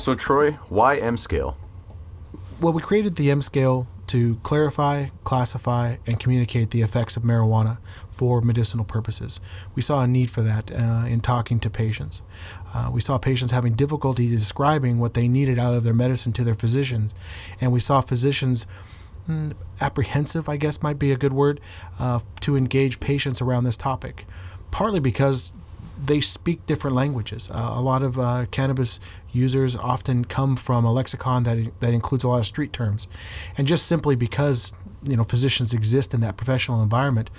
So Troy, why M-scale? Well, we created the M scale to clarify, classify, and communicate the effects of marijuana for medicinal purposes. We saw a need for that in talking to patients. We saw patients having difficulty describing what they needed out of their medicine to their physicians, and we saw physicians apprehensive, I guess might be a good word, to engage patients around this topic, partly because they speak different languages. A lot of cannabis users often come from a lexicon that includes a lot of street terms, and just simply because physicians exist in that professional environment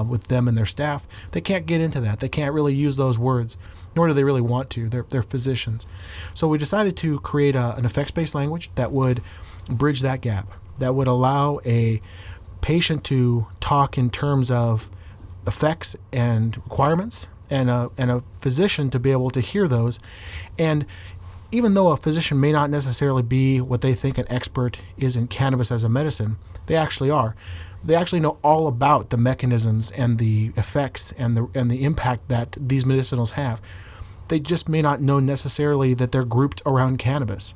with them and their staff, they can't get into that. They can't really use those words, nor do they really want to. They're physicians. So we decided to create an effects-based language that would bridge that gap, that would allow a patient to talk in terms of effects and requirements, and a physician to be able to hear those. And even though a physician may not necessarily be what they think an expert is in cannabis as a medicine, they actually are. They actually know all about the mechanisms and the effects and the impact that these medicinals have. They just may not know necessarily that they're grouped around cannabis.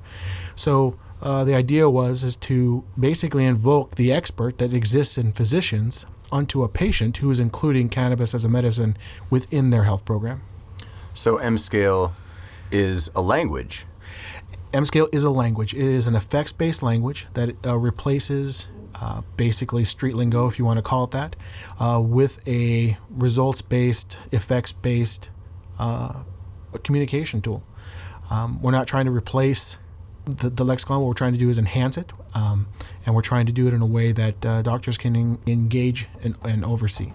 So the idea is to basically invoke the expert that exists in physicians onto a patient who is including cannabis as a medicine within their health program. So M-scale is a language. M-scale is a language. It is an effects-based language that replaces basically street lingo, if you want to call it that, with a results-based, effects-based communication tool. We're not trying to replace the lexicon. What we're trying to do is enhance it, and we're trying to do it in a way that doctors can engage and oversee.